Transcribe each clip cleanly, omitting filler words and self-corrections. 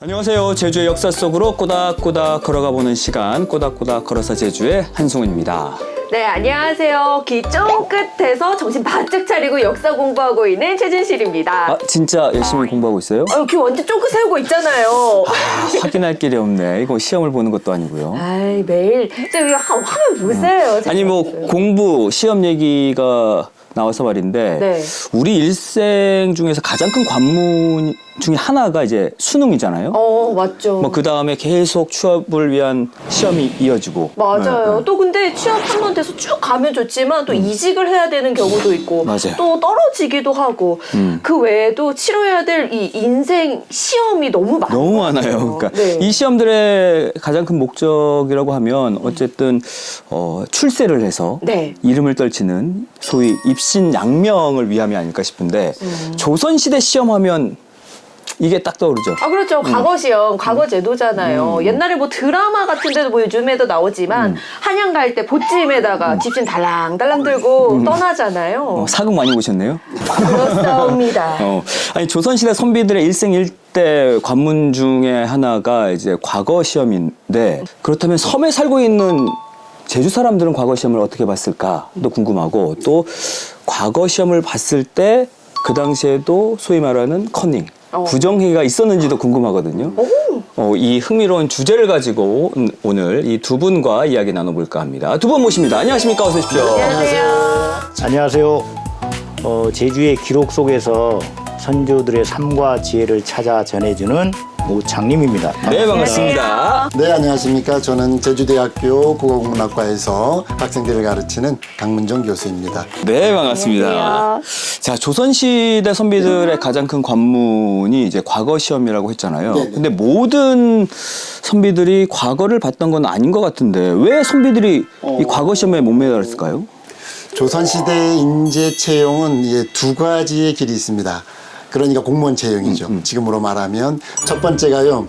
안녕하세요. 제주의 역사 속으로 꼬닥꼬닥 걸어가 보는 시간, 꼬닥꼬닥 걸어서 제주의 한송은입니다. 네, 안녕하세요. 귀 쫑긋해서 정신 바짝 차리고 역사 공부하고 있는 최진실입니다. 아, 진짜 열심히 공부하고 있어요? 귀 완전 쫑긋 세우고 있잖아요. 확인할 길이 없네. 이거 시험을 보는 것도 아니고요. 아이, 매일. 저기 화면 보세요. 아니 뭐 공부, 시험 얘기가 나와서 말인데 네. 우리 일생 중에서 가장 큰 관문 중에 하나가 이제 수능이잖아요. 맞죠. 뭐 그 다음에 계속 취업을 위한 시험이 이어지고. 맞아요. 네. 또 근데 취업 한 번 돼서 쭉 가면 좋지만 또 이직을 해야 되는 경우도 있고 맞아요. 또 떨어지기도 하고 그 외에도 치러야 될 이 인생 시험이 너무 많아요. 너무 많아요. 그러니까 네. 이 시험들의 가장 큰 목적이라고 하면 어쨌든 출세를 해서 네. 이름을 떨치는 소위 입신양명을 위함이 아닐까 싶은데 조선시대 시험하면 이게 딱 떠오르죠. 아, 그렇죠. 과거 시험, 과거 제도잖아요. 옛날에 뭐 드라마 같은 데도 뭐 요즘에도 나오지만 한양 갈 때 보찜에다가 집신 달랑달랑 들고 떠나잖아요. 사극 많이 보셨네요? 그렇습니다. 아니 조선시대 선비들의 일생일대 관문 중에 하나가 이제 과거 시험인데 그렇다면 섬에 살고 있는 제주 사람들은 과거 시험을 어떻게 봤을까도 궁금하고 또 과거 시험을 봤을 때 그 당시에도 소위 말하는 커닝, 부정행위가 있었는지도 궁금하거든요. 이 흥미로운 주제를 가지고 오늘 이 두 분과 이야기 나눠볼까 합니다. 두 분 모십니다. 안녕하십니까? 어서 오십시오. 안녕하세요. 안녕하세요. 제주의 기록 속에서 선조들의 삶과 지혜를 찾아 전해주는 오창림입니다. 네, 반갑습니다. 네, 안녕하십니까. 저는 제주대학교 국어국문학과에서 학생들을 가르치는 강문정 교수입니다. 네, 반갑습니다. 안녕하세요. 자, 조선시대 선비들의 가장 큰 관문이 이제 과거 시험이라고 했잖아요. 네네. 근데 모든 선비들이 과거를 봤던 건 아닌 것 같은데 왜 선비들이 이 과거 시험에 못 매달렸을까요? 조선시대 인재 채용은 이제 두 가지의 길이 있습니다. 그러니까 공무원 채용이죠. 지금으로 말하면 첫 번째가요.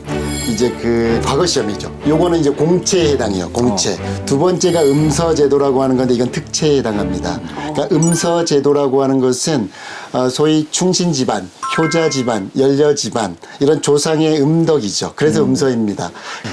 이제 그 과거 시험이죠. 요거는 이제 공채에 해당해요. 공채. 두 번째가 음서제도라고 하는 건데 이건 특채에 해당합니다. 그러니까 음서제도라고 하는 것은 소위 충신 집안, 효자 집안, 연려 집안 이런 조상의 음덕이죠. 그래서 음서입니다.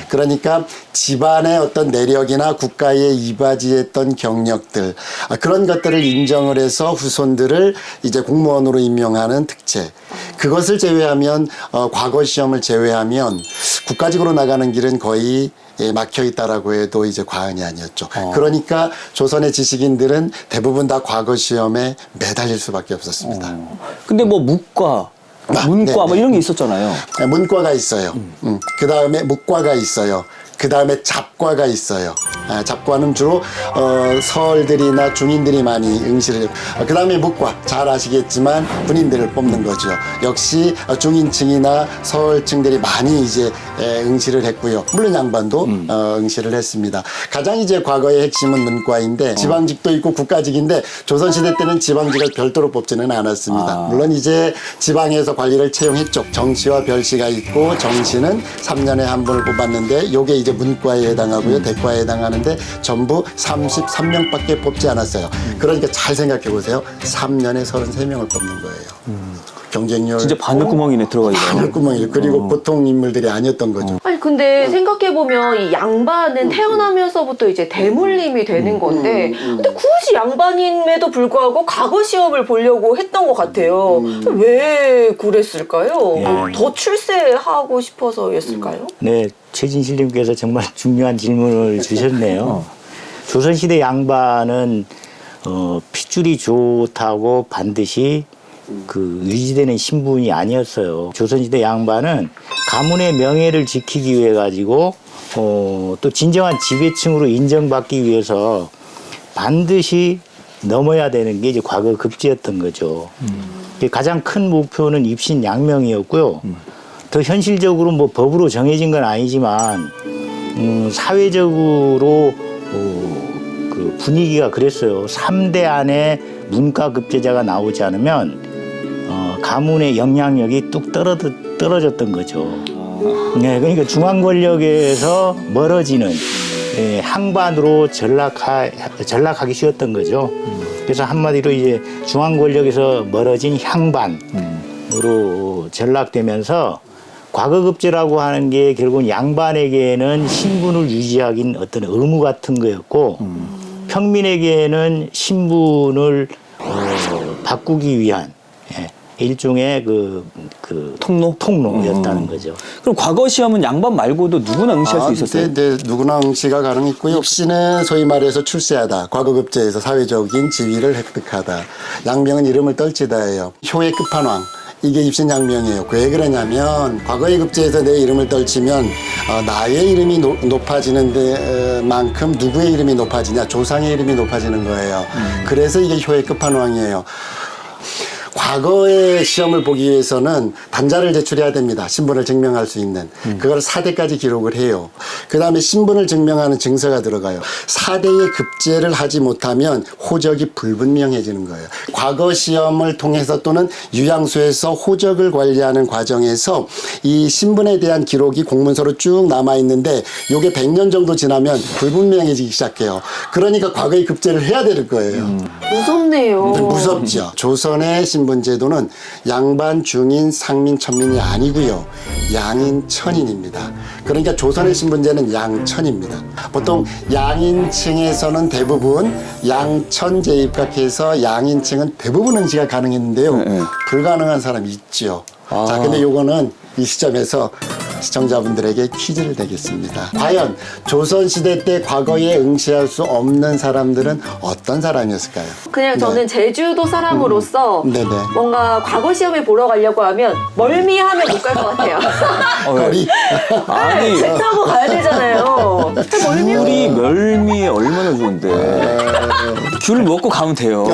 그러니까 집안의 어떤 내력이나 국가에 이바지했던 경력들 그런 것들을 인정을 해서 후손들을 이제 공무원으로 임명하는 특채. 그것을 제외하면 과거 시험을 제외하면 국가직으로 나가는 길은 거의 막혀 있다라고 해도 이제 과언이 아니었죠. 그러니까 조선의 지식인들은 대부분 다 과거 시험에 매달릴 수밖에 없었습니다. 근데 뭐 문과 네, 뭐 네. 이런 게 있었잖아요. 문과가 있어요. 그 다음에 묵과가 있어요. 그 다음에 잡과가 있어요. 잡과는 주로 서얼들이나 중인들이 많이 응시를 해요. 그 다음에 묵과 잘 아시겠지만 군인들을 뽑는 거죠. 역시 중인층이나 서얼층들이 많이 이제 응시를 했고요. 물론 양반도 응시를 했습니다. 가장 이제 과거의 핵심은 문과인데 지방직도 있고 국가직인데 조선시대 때는 지방직을 별도로 뽑지는 않았습니다. 물론 이제 지방에서 관리를 채용했죠. 정시와 별시가 있고 정시는 3년에 한 번을 뽑았는데 요게 이제 문과에 해당하고요. 대과에 해당하는데 전부 33명밖에 뽑지 않았어요. 그러니까 잘 생각해 보세요. 3년에 33명을 뽑는 거예요. 경쟁률 진짜 바늘구멍이네 들어가 있어요. 바늘구멍이죠. 그리고 보통 인물들이 아니었던 거죠. 아니 근데 생각해보면 이 양반은 태어나면서부터 이제 대물림이 되는 건데 근데 굳이 양반임에도 불구하고 과거 시험을 보려고 했던 것 같아요. 왜 그랬을까요? 더 출세하고 싶어서였을까요? 네, 최진실님께서 정말 중요한 질문을 주셨네요. 조선시대 양반은 핏줄이 좋다고 반드시 그 유지되는 신분이 아니었어요. 조선시대 양반은 가문의 명예를 지키기 위해 가지고 또 진정한 지배층으로 인정받기 위해서 반드시 넘어야 되는 게 이제 과거 급제였던 거죠. 가장 큰 목표는 입신양명이었고요. 더 현실적으로 뭐 법으로 정해진 건 아니지만 사회적으로 그 분위기가 그랬어요. 3대 안에 문과 급제자가 나오지 않으면 가문의 영향력이 뚝 떨어졌던 거죠. 네, 그러니까 중앙 권력에서 멀어지는 항반으로 전락하기 쉬웠던 거죠. 그래서 한마디로 이제 중앙 권력에서 멀어진 향반으로 전락되면서 과거급제라고 하는 게 결국은 양반에게는 신분을 유지하긴 어떤 의무 같은 거였고 평민에게는 신분을 바꾸기 위한 일종의 통로였다는 거죠. 그럼 과거 시험은 양반 말고도 누구나 응시할 수 있었어요? 네, 누구나 응시가 가능했고요. 역시는 소위 말해서 출세하다, 과거급제에서 사회적인 지위를 획득하다. 양명은 이름을 떨치다예요. 효의 끝판왕. 이게 입신양명이에요. 왜 그러냐면 과거의 급제에서 내 이름을 떨치면 나의 이름이 높아지는 만큼 누구의 이름이 높아지냐? 조상의 이름이 높아지는 거예요. 그래서 이게 효의 끝판왕이에요. 과거의 시험을 보기 위해서는 단자를 제출해야 됩니다. 신분을 증명할 수 있는. 그걸 4대까지 기록을 해요. 그 다음에 신분을 증명하는 증서가 들어가요. 4대의 급제를 하지 못하면 호적이 불분명해지는 거예요. 과거 시험을 통해서 또는 유양소에서 호적을 관리하는 과정에서 이 신분에 대한 기록이 공문서로 쭉 남아있는데 이게 100년 정도 지나면 불분명해지기 시작해요. 그러니까 과거의 급제를 해야 될 거예요. 무섭네요. 무섭죠. 조선의 신분제도는 양반, 중인, 상민, 천민이 아니고요. 양인, 천인입니다. 그러니까 조선의 신분제는 양천입니다. 보통 양인층에서는 대부분 양천제 입각해서 양인층은 대부분 응시가 가능했는데요. 불가능한 사람이 있죠. 자, 근데 요거는 이 시점에서 시청자분들에게 퀴즈를 내겠습니다. 과연 조선시대 때 과거에 응시할 수 없는 사람들은 어떤 사람이었을까요? 그냥 저는 제주도 사람으로서 네네. 뭔가 과거 시험을 보러 가려고 하면 멀미하면 못 갈 것 같아요. 거리. 아니, 배 타고 가야 되잖아요. 귤이 멸미에 얼마나 좋은데. 귤 먹고 가면 돼요.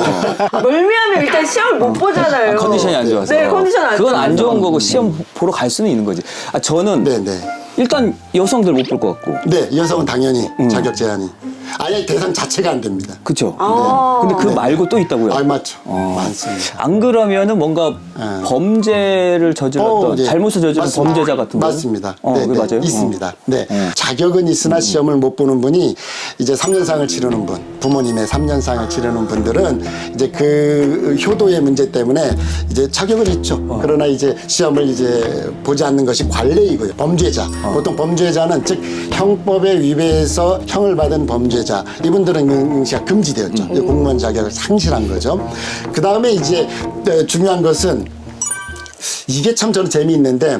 멀미하면 일단 시험을 못 보잖아요. 컨디션이 안 좋아서. 네, 컨디션 안 그건 안 좋아서. 좋은 거고 시험 보러 갈 수는 있는 거지. 저는 네네. 일단 여성들 못 볼 것 같고. 네, 여성은 당연히 자격 제한이. 아예 대상 자체가 안 됩니다. 그쵸? 아. 근데 그 말고 또 있다고요? 아, 맞죠. 많습니다. 안 그러면은 뭔가 범죄를 저질렀던, 네. 잘못을 저지른 맞습니다. 범죄자 같은 거. 맞습니다. 그게 네, 맞아요? 있습니다. 네. 자격은 있으나 시험을 못 보는 분이 이제 3년상을 치르는 분, 부모님의 3년상을 치르는 분들은 이제 그 효도의 문제 때문에 이제 자격은 있죠. 그러나 이제 시험을 이제 보지 않는 것이 관례이고요. 범죄자. 보통 범죄자는 즉 형법에 위배해서 형을 받은 범죄자. 이분들은 응시가 금지되었죠. 공무원 자격을 상실한 거죠. 그 다음에 이제 중요한 것은 이게 참 저는 재미있는데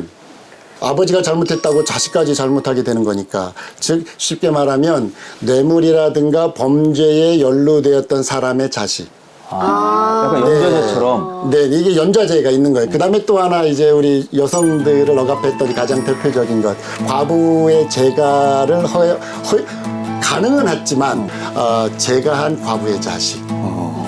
아버지가 잘못했다고 자식까지 잘못하게 되는 거니까 즉 쉽게 말하면 뇌물이라든가 범죄에 연루되었던 사람의 자식 약간 연좌제처럼. 네, 이게 연좌제가 있는 거예요. 그 다음에 또 하나 이제 우리 여성들을 억압했던 가장 대표적인 것 과부의 재가를 가능은 했지만 재가한 과부의 자식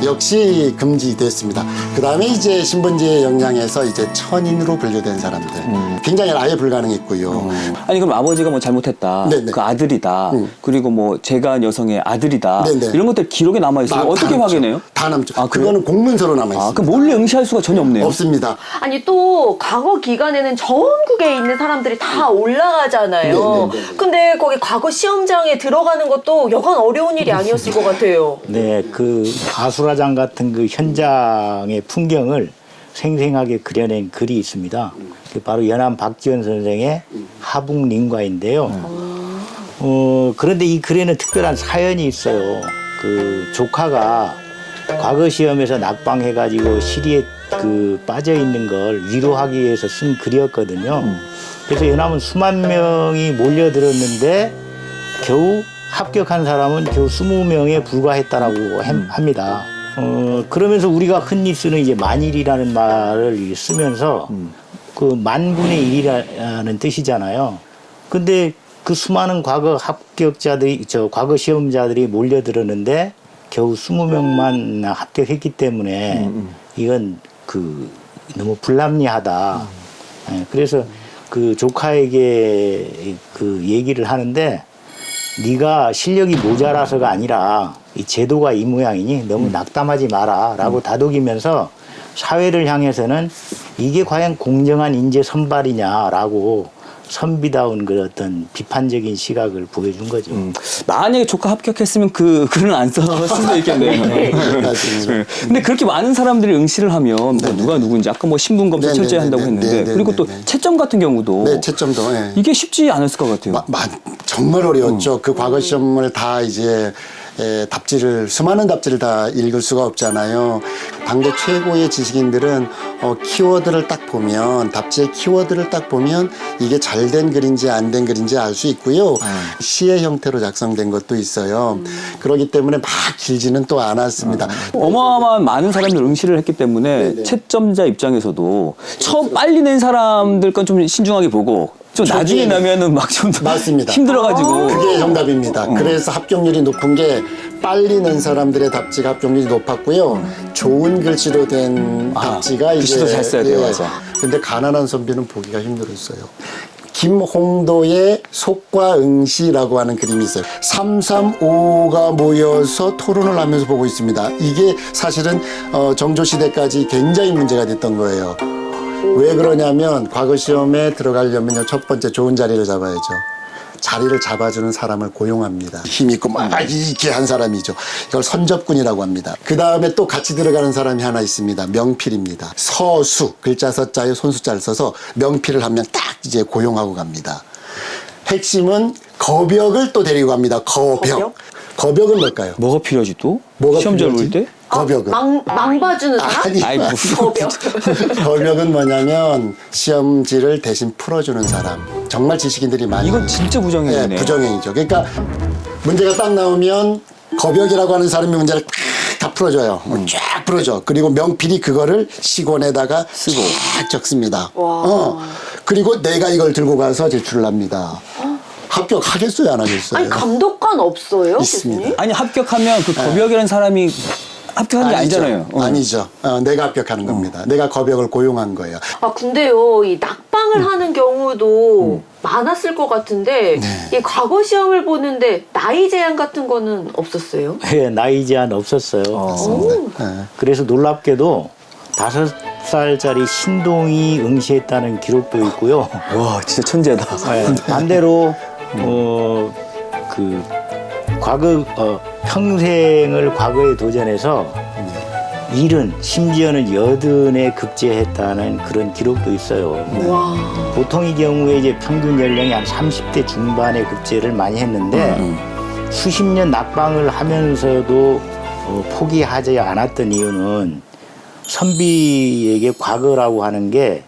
역시 금지됐습니다. 그 다음에 이제 신분제의 영향에서 이제 천인으로 분류된 사람들 굉장히 아예 불가능했고요. 아니 그럼 아버지가 뭐 잘못했다. 네네. 그 아들이다. 그리고 뭐 제가 여성의 아들이다. 네네. 이런 것들 기록에 남아 있어요. 다 어떻게 남죠. 확인해요? 다 남죠. 아, 그래요? 그거는 공문서로 남아 있습니다. 그럼 몰래 응시할 수가 전혀 없네요. 없습니다. 아니 또 과거 기간에는 전국에 있는 사람들이 다 올라가잖아요. 네. 근데 거기 과거 시험장에 들어가는 것도 여간 어려운 일이 아니었을 것 같아요. 네, 그 아수라장 같은 그 현장의 풍경을 생생하게 그려낸 글이 있습니다. 그 바로 연암 박지원 선생의 하북림과인데요. 그런데 이 글에는 특별한 사연이 있어요. 그 조카가 과거 시험에서 낙방해가지고 시리에 그 빠져 있는 걸 위로하기 위해서 쓴 글이었거든요. 그래서 연암은 수만 명이 몰려들었는데 겨우 합격한 사람은 겨우 20명에 불과했다라고 합니다. 그러면서 우리가 흔히 쓰는 이제 만일이라는 말을 쓰면서 그 만분의 일이라는 뜻이잖아요. 근데 그 수많은 과거 합격자들이, 과거 시험자들이 몰려들었는데 겨우 20명만 합격했기 때문에 이건 그 너무 불합리하다. 예, 그래서 그 조카에게 그 얘기를 하는데 네가 실력이 모자라서가 아니라 이 제도가 이 모양이니 너무 낙담하지 마라 라고 다독이면서 사회를 향해서는 이게 과연 공정한 인재 선발이냐라고 선비다운 그 어떤 비판적인 시각을 보여준 거죠. 만약에 조카 합격했으면 그 글은 안 썼을 수도 있겠네요. 맞습니다. 근데 그렇게 많은 사람들이 응시를 하면 뭐 누가 누군지 아까 뭐 신분 검사 네네네. 철저히 한다고 했는데 네네네. 그리고 또 네네. 채점 같은 경우도 네, 채점도. 예. 이게 쉽지 않았을 것 같아요. 정말 어려웠죠. 그 과거 시험을 다 이제 수많은 답지를 다 읽을 수가 없잖아요. 당대 최고의 지식인들은 키워드를 딱 보면, 답지의 키워드를 딱 보면 이게 잘 된 글인지 안 된 글인지 알 수 있고요. 시의 형태로 작성된 것도 있어요. 그렇기 때문에 막 길지는 또 않았습니다. 어마어마한 많은 사람들 응시를 했기 때문에 네네. 채점자 입장에서도 처음 빨리 낸 사람들 건 좀 신중하게 보고 좀 나중에 나면은 막 좀 맞습니다. 힘들어가지고 그게 정답입니다. 그래서 합격률이 높은 게 빨리 낸 사람들의 답지가 합격률이 높았고요. 좋은 글씨로 된 답지가 이제 글씨도 잘 써야 돼요, 맞아. 근데 가난한 선비는 보기가 힘들었어요. 김홍도의 속과 응시라고 하는 그림이 있어요. 335가 모여서 토론을 하면서 보고 있습니다. 이게 사실은 정조시대까지 굉장히 문제가 됐던 거예요. 왜 그러냐면 과거 시험에 들어가려면요, 첫 번째 좋은 자리를 잡아야죠. 자리를 잡아주는 사람을 고용합니다. 힘있고 막 이렇게 한 사람이죠. 이걸 선접군이라고 합니다. 그 다음에 또 같이 들어가는 사람이 하나 있습니다. 명필입니다. 서수, 글자 서자에 손수자를 써서 명필을 한 명 딱 이제 고용하고 갑니다. 핵심은 거벽을 또 데리고 갑니다. 거벽. 거벽은 뭘까요? 뭐가 필요하지 또? 뭐가 시험잘 볼 필요하지? 때? 거벽은. 망 봐주는 사람? 아니, 아이, 무슨 거벽. 거벽은 뭐냐면 시험지를 대신 풀어주는 사람. 정말 지식인들이 많이. 이건 진짜 부정행위네. 네, 부정행위죠. 그러니까 문제가 딱 나오면 거벽이라고 하는 사람이 문제를 다 풀어줘요. 쫙 풀어줘. 그리고 명필이 그거를 시곤에다가 쓰고 쫙 적습니다. 그리고 내가 이걸 들고 가서 제출을 합니다. 합격하겠어요, 안 하겠어요? 아니 감독관 없어요, 있습니다. 교수님? 아니 합격하면 그 거벽이라는 사람이 합격한 게 아니잖아요. 아니죠. 내가 합격하는 겁니다. 내가 거벽을 고용한 거예요. 아 근데요, 이 낙방을 하는 경우도 많았을 것 같은데 이 과거 시험을 보는데 나이 제한 같은 거는 없었어요? 예, 나이 제한 없었어요. 그래서 놀랍게도 5살짜리 신동이 응시했다는 기록도 있고요. 와 진짜 천재다. 예, 반대로 그 평생을 과거에 도전해서 70, 심지어는 80에 급제했다는 그런 기록도 있어요. 와. 보통의 경우에 이제 평균 연령이 한 30대 중반에 급제를 많이 했는데 수십 년 낙방을 하면서도 포기하지 않았던 이유는 선비에게 과거라고 하는 게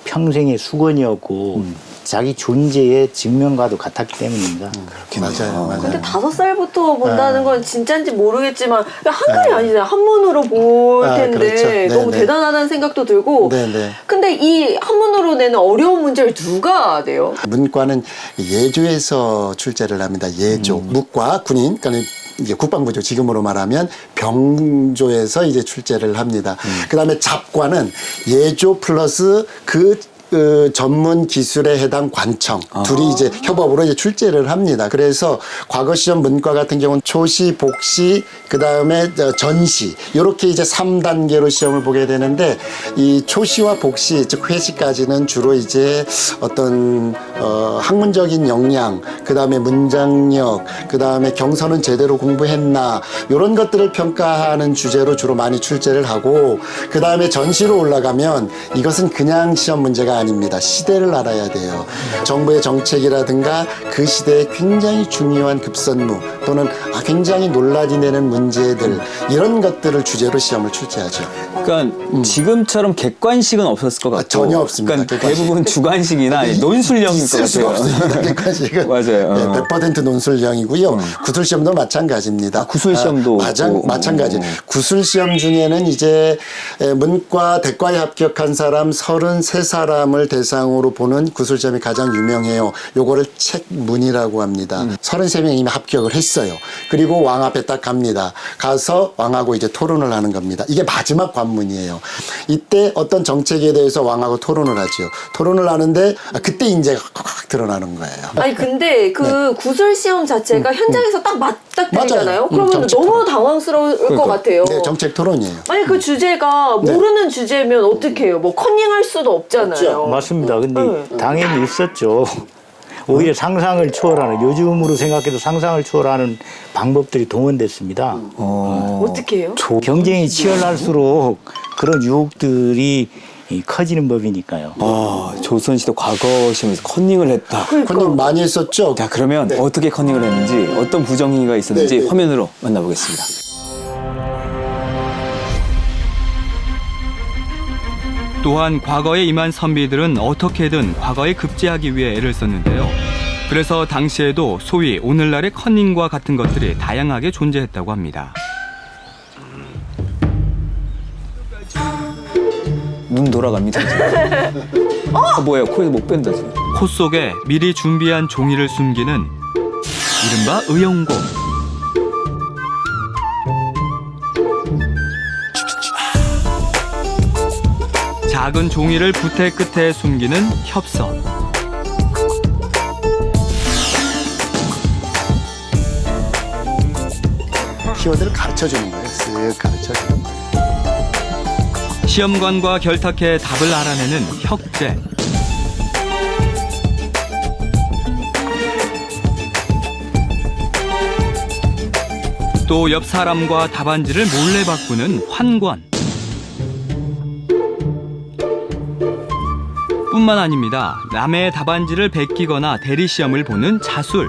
평생의 수건이었고 자기 존재의 증명과도 같았기 때문입니다. 맞아요. 맞아요. 근데 5살부터 본다는 건 진짜인지 모르겠지만 한글이 아니잖아요. 한문으로 볼 텐데 그렇죠. 네, 너무 네. 대단하다는 생각도 들고. 네, 네. 근데 이 한문으로 내는 어려운 문제를 누가 내요? 문과는 예조에서 출제를 합니다. 예조. 묵과 군인, 그러니까 이제 국방부죠. 지금으로 말하면 병조에서 이제 출제를 합니다. 그다음에 잡과는 예조 플러스 그 전문 기술에 해당 관청 둘이 이제 협업으로 이제 출제를 합니다. 그래서 과거 시험 문과 같은 경우는 초시, 복시, 그 다음에 전시 이렇게 이제 3단계로 시험을 보게 되는데 이 초시와 복시 즉 회시까지는 주로 이제 어떤 학문적인 역량, 그 다음에 문장력, 그 다음에 경서는 제대로 공부했나 이런 것들을 평가하는 주제로 주로 많이 출제를 하고 그 다음에 전시로 올라가면 이것은 그냥 시험 문제가 아닙니다. 시대를 알아야 돼요. 정부의 정책이라든가 그 시대에 굉장히 중요한 급선무 또는 굉장히 논란이 되는 문제들 이런 것들을 주제로 시험을 출제하죠. 그러니까 지금처럼 객관식은 없었을 것 같고 전혀 없습니다. 그러니까 객관식. 대부분 주관식이나 논술형일 것 쓸 수가 같아요. 없습니다. 객관식은 맞아요. 네, 100% 논술형이고요. 구술시험도 마찬가지입니다. 구술시험도 있고. 마찬가지. 구술시험 중에는 이제 문과, 대과에 합격한 사람 33사람을 대상으로 보는 구술시험이 가장 유명해요. 요거를 책문이라고 합니다. 33명이 이미 합격을 했어요. 그리고 왕 앞에 딱 갑니다. 가서 왕하고 이제 토론을 하는 겁니다. 이게 마지막 관문이에요. 이때 어떤 정책에 대해서 왕하고 토론을 하죠. 토론을 하는데 그때 이제 확 드러나는 거예요. 아니 근데 근데 그 구술 시험 자체가 현장에서 딱 맞닥뜨리잖아요. 맞아요. 그러면 정책 너무 토론. 당황스러울 것 같아요. 네, 정책 토론이에요. 만약 그 주제가 네. 모르는 주제면 어떻게 해요? 뭐 컨닝할 수도 없잖아요. 맞습니다. 근데 네. 당연히 있었죠. 오히려 상상을 초월하는, 요즘으로 생각해도 상상을 초월하는 방법들이 동원됐습니다. 어떻게 해요? 경쟁이 치열할수록 그런 유혹들이 커지는 법이니까요. 조선시대 과거 시험에서 컨닝을 했다. 컨닝 많이 했었죠. 자, 그러면 네. 어떻게 컨닝을 했는지, 어떤 부정행위가 있었는지 네, 네. 화면으로 만나보겠습니다. 또한 과거에 임한 선비들은 어떻게든 과거에 급제하기 위해 애를 썼는데요. 그래서 당시에도 소위 오늘날의 컨닝과 같은 것들이 다양하게 존재했다고 합니다. 눈 돌아갑니다. 지금. 뭐예요? 코에서 못 뺀다 지금. 코 속에 미리 준비한 종이를 숨기는 이른바 의용고. 작은 종이를 부태 끝에 숨기는 협서. 키워드를 가르쳐 주는 거예요. 쓱 가르쳐 주는 거예요. 시험관과 결탁해 답을 알아내는 혁제. 또 옆 사람과 답안지를 몰래 바꾸는 환관. 뿐만 아닙니다. 남의 답안지를 베끼거나 대리시험을 보는 자술.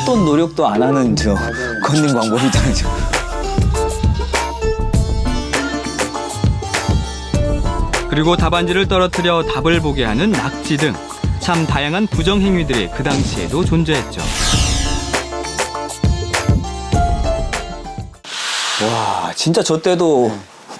어떤 노력도 안 하는 저 컨닝 방법이잖아요. 지금. 그리고 답안지를 떨어뜨려 답을 보게 하는 낙지 등 참 다양한 부정행위들이 그 당시에도 존재했죠. 와, 진짜 저 때도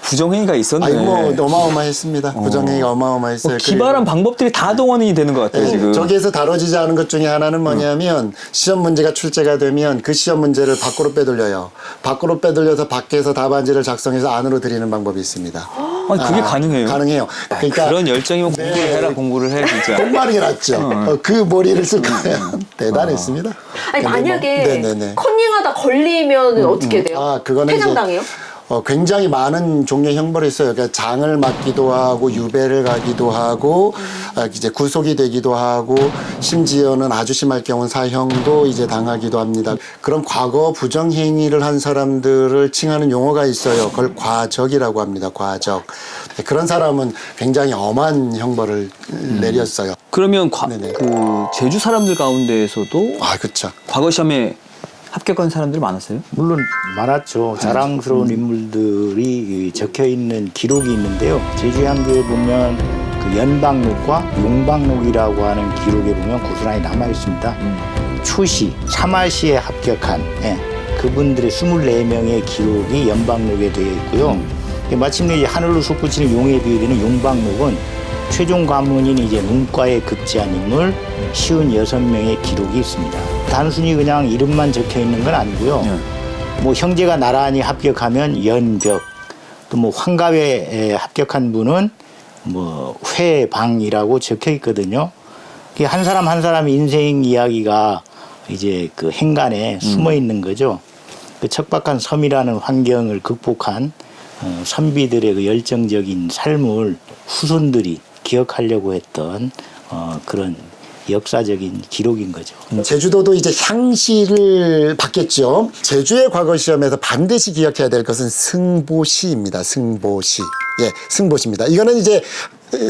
부정행위가 있었네. 아니 뭐 어마어마했습니다. 부정행위가 어마어마했어요. 기발한 방법들이 다 동원이 되는 것 같아요, 지금. 저기에서 다뤄지지 않은 것 중에 하나는 뭐냐면 시험 문제가 출제가 되면 그 시험 문제를 밖으로 빼돌려요. 밖으로 빼돌려서 밖에서 답안지를 작성해서 안으로 드리는 방법이 있습니다. 아니, 그게 가능해요? 가능해요. 그러니까 그런 열정이면 공부를 해라, 공부를 해, 진짜. 똥말이 났죠. 그 머리를 쓸 거예요. 대단했습니다. 아니 근데 만약에 뭐, 네네네. 컨닝하다 걸리면 어떻게 돼요? 그거는 이제 퇴장당해요? 굉장히 많은 종류의 형벌이 있어요. 그러니까 장을 맞기도 하고 유배를 가기도 하고 이제 구속이 되기도 하고 심지어는 아주 심할 경우는 사형도 이제 당하기도 합니다. 그런 과거 부정행위를 한 사람들을 칭하는 용어가 있어요. 그걸 과적이라고 합니다. 과적. 그런 사람은 굉장히 엄한 형벌을 내렸어요. 그러면 네네. 그 제주 사람들 가운데에서도 그렇죠. 과거 시험에 합격한 사람들이 많았어요? 물론 많았죠. 자랑스러운 인물들이 적혀 있는 기록이 있는데요. 제주향교에 보면 그 연방록과 용방록이라고 하는 기록에 보면 고스란히 남아 있습니다. 초시, 참화시에 합격한 그분들의 24명의 기록이 연방록에 되어 있고요. 마침내 이제 하늘로 솟구치는 용에 비유되는 용방록은 최종 관문인 이제 문과에 급제한 인물 56명의 기록이 있습니다. 단순히 그냥 이름만 적혀 있는 건 아니고요. 뭐 형제가 나란히 합격하면 연벽, 또 뭐 환갑에 합격한 분은 뭐 회방이라고 적혀 있거든요. 한 사람 한 사람 인생 이야기가 이제 그 행간에 숨어 있는 거죠. 그 척박한 섬이라는 환경을 극복한 선비들의 그 열정적인 삶을 후손들이 기억하려고 했던 그런 역사적인 기록인 거죠. 제주도도 이제 향시를 받겠죠. 제주의 과거 시험에서 반드시 기억해야 될 것은 승보시입니다. 승보시. 승보시입니다. 이거는 이제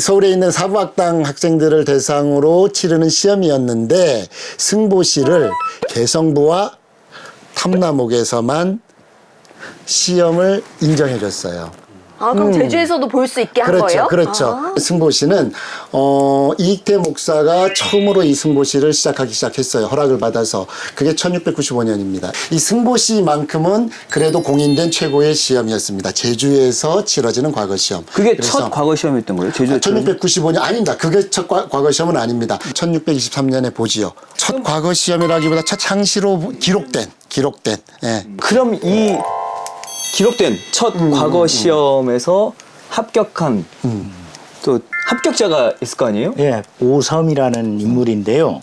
서울에 있는 사부학당 학생들을 대상으로 치르는 시험이었는데 승보시를 개성부와 탐라목에서만 시험을 인정해 줬어요. 그럼 제주에서도 볼 수 있게 한 거예요? 그렇죠. 승보시는 이익태 목사가 처음으로 이 승보시를 시작했어요. 허락을 받아서. 그게 1695년입니다. 이 승보시만큼은 그래도 공인된 최고의 시험이었습니다. 제주에서 치러지는 과거 시험. 그게 그래서 첫 과거 시험이었던 거예요? 제주에 1695년 아닙니다. 그게 첫 과거 시험은 아닙니다. 1623년에 보지요. 첫 과거 시험이라기보다 첫 향시로 기록된. 그럼 이 기록된 첫 과거 시험에서 합격한 또 합격자가 있을 거 아니에요? 예, 오섬이라는 인물인데요.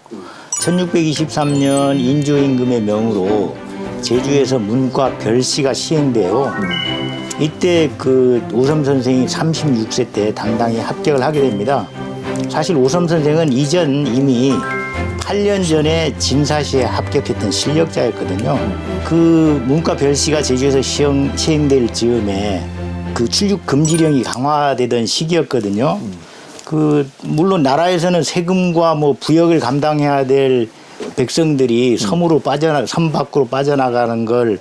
1623년 인조임금의 명으로 제주에서 문과 별시가 시행돼요. 이때 그 오섬 선생이 36세 때 당당히 합격을 하게 됩니다. 사실 오섬 선생은 이전 이미 8년 전에 진사시에 합격했던 실력자였거든요. 그 문과 별시가 제주에서 시행될 즈음에 그 출육 금지령이 강화되던 시기였거든요. 그 물론 나라에서는 세금과 뭐 부역을 감당해야 될 백성들이 섬 밖으로 빠져나가는 걸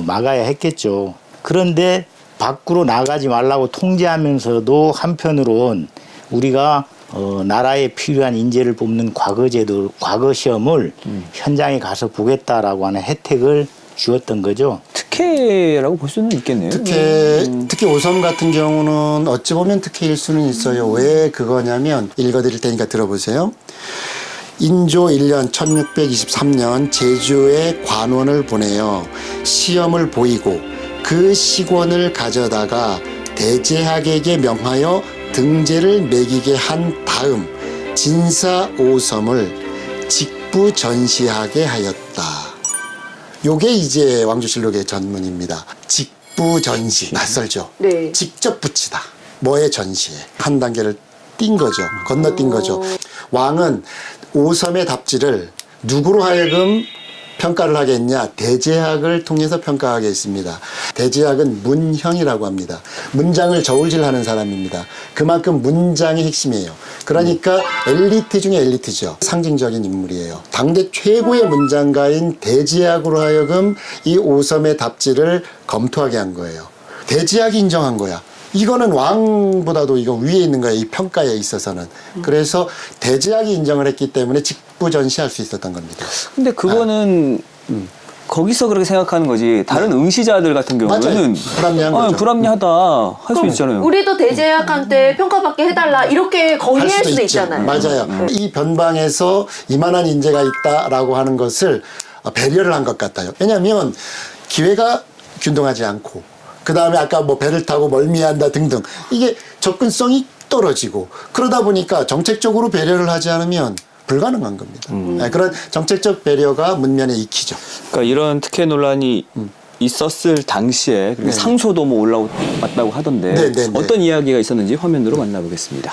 막아야 했겠죠. 그런데 밖으로 나가지 말라고 통제하면서도 한편으론 우리가 나라에 필요한 인재를 뽑는 과거 시험을 현장에 가서 보겠다라고 하는 혜택을 주었던 거죠. 특혜라고 볼 수는 있겠네요. 특히 오섬 같은 경우는 어찌 보면 특혜일 수는 있어요. 왜 그거냐면 읽어드릴 테니까 들어보세요. 인조 1년 1623년 제주에 관원을 보내어 시험을 보이고 그 시권을 가져다가 대제학에게 명하여 등재를 매기게 한 다음 진사 오섬을 직부 전시하게 하였다. 요게 이제 왕조실록의 전문입니다. 직부 전시. 낯설죠? 네. 직접 붙이다. 뭐의 전시에. 한 단계를 뛴 거죠. 건너뛴 거죠. 왕은 오섬의 답지를 누구로 하여금 평가를 하겠냐? 대제학을 통해서 평가하게 했습니다. 대제학은 문형이라고 합니다. 문장을 저울질하는 사람입니다. 그만큼 문장이 핵심이에요. 그러니까 엘리트 중에 엘리트죠. 상징적인 인물이에요. 당대 최고의 문장가인 대제학으로 하여금 이 오섬의 답지를 검토하게 한 거예요. 대제학이 인정한 거야. 이거는 왕보다도 이거 위에 있는 거예요. 이 평가에 있어서는. 그래서 대제학이 인정을 했기 때문에 직부 전시할 수 있었던 겁니다. 근데 그거는 거기서 그렇게 생각하는 거지. 다른 응시자들 같은 경우는 맞아요. 불합리한 거죠. 불합리하다 할 수 있잖아요. 우리도 대제학한테 평가받게 해달라 이렇게 건의할 할 수도 있죠. 있잖아요. 맞아요. 이 변방에서 이만한 인재가 있다라고 하는 것을 배려를 한 것 같아요. 왜냐하면 기회가 균등하지 않고 그 다음에 아까 뭐 배를 타고 멀미한다 등등 이게 접근성이 떨어지고 그러다 보니까 정책적으로 배려를 하지 않으면 불가능한 겁니다. 네, 그런 정책적 배려가 문면에 익히죠. 그러니까 이런 특혜 논란이 있었을 당시에 그렇게 상소도 뭐 올라왔다고 하던데 네, 네, 네. 어떤 이야기가 있었는지 화면으로 만나보겠습니다.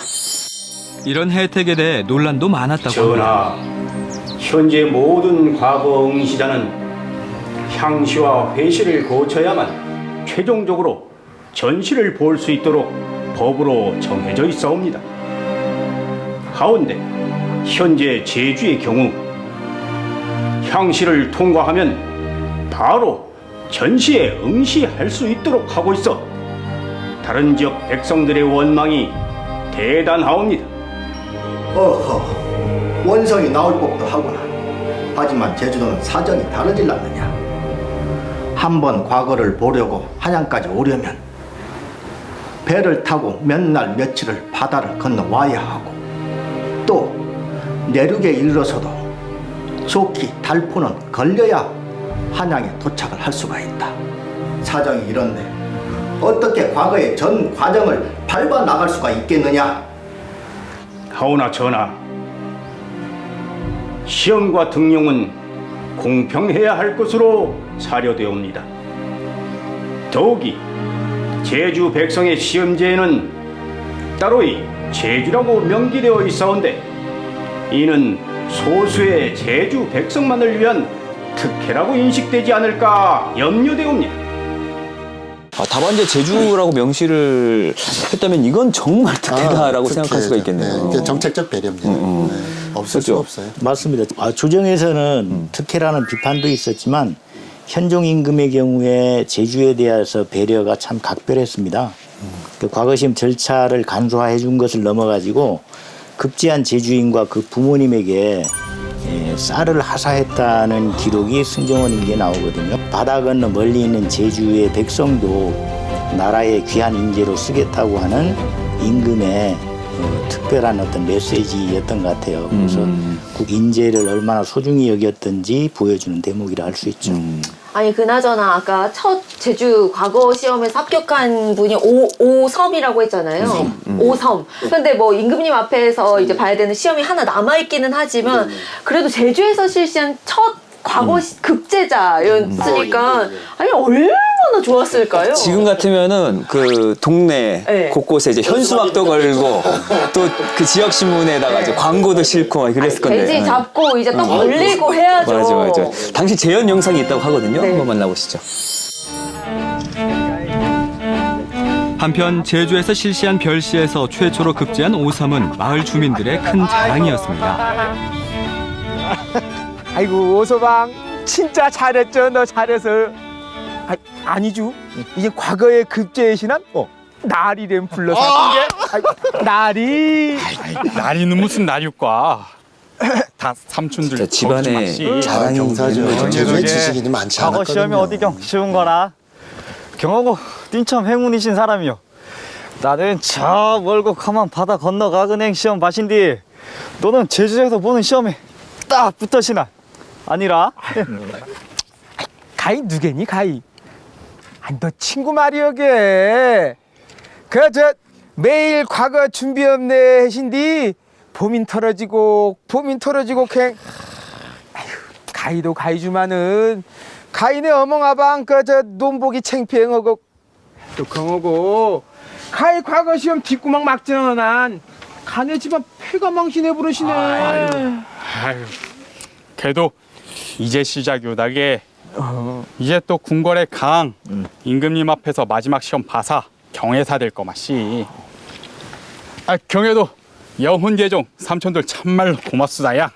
이런 혜택에 대해 논란도 많았다고 합니다. 전하, 현재 모든 과거 응시자는 향시와 회시를 거쳐야만 최종적으로 전시를 볼 수 있도록 법으로 정해져 있사옵니다. 하온데 현재 제주의 경우 향시를 통과하면 바로 전시에 응시할 수 있도록 하고 있어 다른 지역 백성들의 원망이 대단하옵니다. 어허, 원성이 나올 법도 하구나. 하지만 제주도는 사정이 다르질 않느냐. 한번 과거를 보려고 한양까지 오려면 배를 타고 몇 날 며칠을 바다를 건너 와야 하고 또 내륙에 이르러서도 좋기 달포는 걸려야 한양에 도착을 할 수가 있다. 사정이 이런데 어떻게 과거의 전 과정을 밟아 나갈 수가 있겠느냐? 하오나 전하, 시험과 등용은 공평해야 할 것으로 사료되옵니다. 더욱이 제주 백성의 시험제에는 따로이 제주라고 명기되어 있사온데 이는 소수의 제주 백성만을 위한 특혜라고 인식되지 않을까 염려되옵니다. 다반제 제주라고 명시를 했다면 이건 정말 특혜다라고 생각할 수가 있겠네요. 네, 정책적 배려입니다. 네, 없을 수가 없어요. 맞습니다. 조정에서는 특혜라는 비판도 있었지만 현종 임금의 경우에 제주에 대해서 배려가 참 각별했습니다. 그 과거시험 절차를 간소화해 준 것을 넘어가지고 급제한 제주인과 그 부모님에게 쌀을 하사했다는 기록이 승정원 임기에 나오거든요. 바다 건너 멀리 있는 제주의 백성도 나라의 귀한 인재로 쓰겠다고 하는 임금의 특별한 어떤 메시지였던 것 같아요. 그래서 인재를 얼마나 소중히 여겼던지 보여주는 대목이라 할 수 있죠. 아니 그나저나 아까 첫 제주 과거 시험에서 합격한 분이 오섬이라고 했잖아요. 오섬. 근데 뭐 임금님 앞에서 이제 봐야 되는 시험이 하나 남아 있기는 하지만 그래도 제주에서 실시한 첫 과거 급제자였으니까 아니 얼마나 좋았을까요? 지금 같으면은 그 동네 네. 곳곳에 이제 현수막도 걸고 또 그 지역 신문에다가 이제 광고도 싣고 막 그랬을 건데. 돼지 잡고 이제 떡 올리고 해야죠. 맞아. 당시 재현 영상이 있다고 하거든요. 네. 한번 만나보시죠. 한편 제주에서 실시한 별시에서 최초로 급제한 오섬은 마을 주민들의 큰 자랑이었습니다. 아이고 오서방 진짜 잘했죠. 너 잘해서. 아니죠. 이게 과거의 급제의 신한 나리를 불러서 게 나리. 나리는 무슨 나리과? 다 삼촌들 진짜 집안에 자랑이 경사죠. 있는 거죠. 제주에 지식인이 많지 과거 않았거든요. 시험이 어디 쉬운 거라. 경하고 띵참 행운이신 사람이요. 나는 저 멀고 가만 바다 건너가 은행 시험 마신디 너는 제주에서 보는 시험에 딱 붙어시나 아니라. 가이 누게니 가이. 너 친구 말이여게. 저 매일 과거 준비 없네 하신디 봄인 털어지고 그냥 가이도 가이주마는 가이네 어멍아방 저 논보기 챙피행하고 또 경하고 가이 과거 시험 뒷구멍 막지는 난 가네 집안 폐가 망신해 부르시네. 아유, 그래도 이제 시작이오다게. 이제 또 궁궐의 강 임금님 앞에서 마지막 시험 봐사 경회사 될 거마시. 경회도 영훈 계종 삼촌들 참말로 고맙수다야.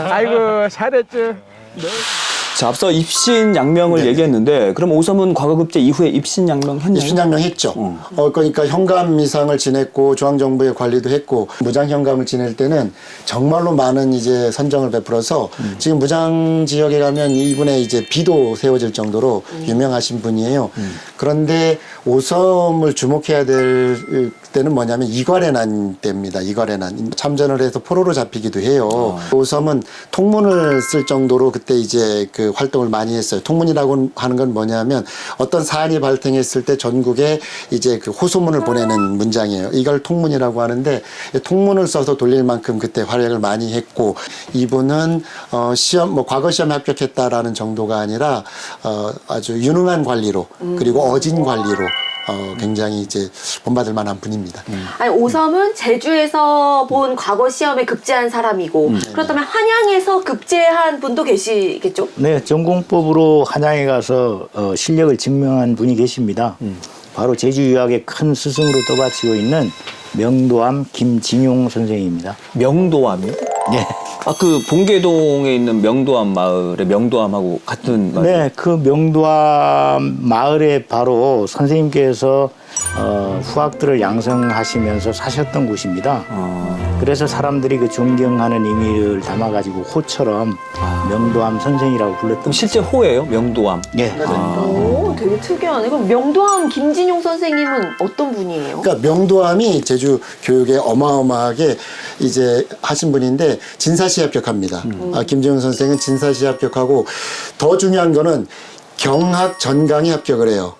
아이고 잘했죠. 자, 앞서 입신양명을 얘기했는데 그럼 오섬은 과거 급제 이후에 입신양명 했나요? 입신양명 했죠. 그러니까 현감 미상을 지냈고 중앙정부의 관리도 했고 무장현감을 지낼 때는 정말로 많은 이제 선정을 베풀어서 지금 무장 지역에 가면 이분의 이제 비도 세워질 정도로 유명하신 분이에요. 그런데 오섬을 주목해야 될 때는 뭐냐면 이괄의 난 때입니다. 이괄의 난. 참전을 해서 포로로 잡히기도 해요. 오섬은 통문을 쓸 정도로 그때 이제 그 활동을 많이 했어요. 통문이라고 하는 건 뭐냐면 어떤 사안이 발생했을 때 전국에 이제 그 호소문을 보내는 문장이에요. 이걸 통문이라고 하는데 통문을 써서 돌릴 만큼 그때 활약을 많이 했고 이분은 시험 뭐 과거 시험에 합격했다라는 정도가 아니라 아주 유능한 관리로 그리고 어진 관리로 굉장히 이제 본받을 만한 분입니다. 아니 오섬은 제주에서 본 과거 시험에 급제한 사람이고 그렇다면 한양에서 급제한 분도 계시겠죠? 네, 전공법으로 한양에 가서 실력을 증명한 분이 계십니다. 바로 제주 유학의 큰 스승으로 떠받치고 있는 명도암 김진용 선생입니다. 명도암이요? 네. 아, 그 봉계동에 있는 명도암 마을의 명도암하고 같은 마을. 네, 그 명도암 마을에 바로 선생님께서 후학들을 양성하시면서 사셨던 곳입니다. 그래서 사람들이 그 존경하는 의미를 담아가지고 호처럼 명도암 선생이라고 불렀던. 그럼 실제 호예요? 명도암. 네. 오, 되게 특이하네. 그럼 명도암 김진용 선생님은 어떤 분이에요? 그러니까 명도암이 제주 교육에 어마어마하게 이제 하신 분인데 진사시 합격합니다. 김재용 선생은 진사시 합격하고 더 중요한 거는 경학 전강에 합격을 해요.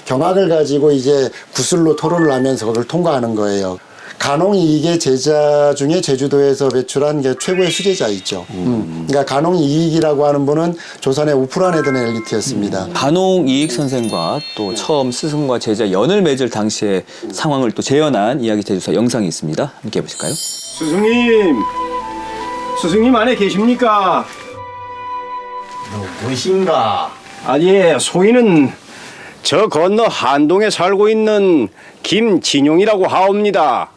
경학을 가지고 이제 구술로 토론을 하면서 그걸 통과하는 거예요. 간홍이익의 제자 중에 제주도에서 배출한 게 최고의 수제자이죠. 그러니까 간홍이익이라고 하는 분은 조선의 우프란에 드는 엘리트였습니다. 간홍이익 선생과 또 처음 스승과 제자 연을 맺을 당시의 상황을 또 재현한 이야기 제주사 영상이 있습니다. 함께 보실까요? 스승님 안에 계십니까? 누구신가? 예, 소인은 저 건너 한동에 살고 있는 김진용이라고 하옵니다.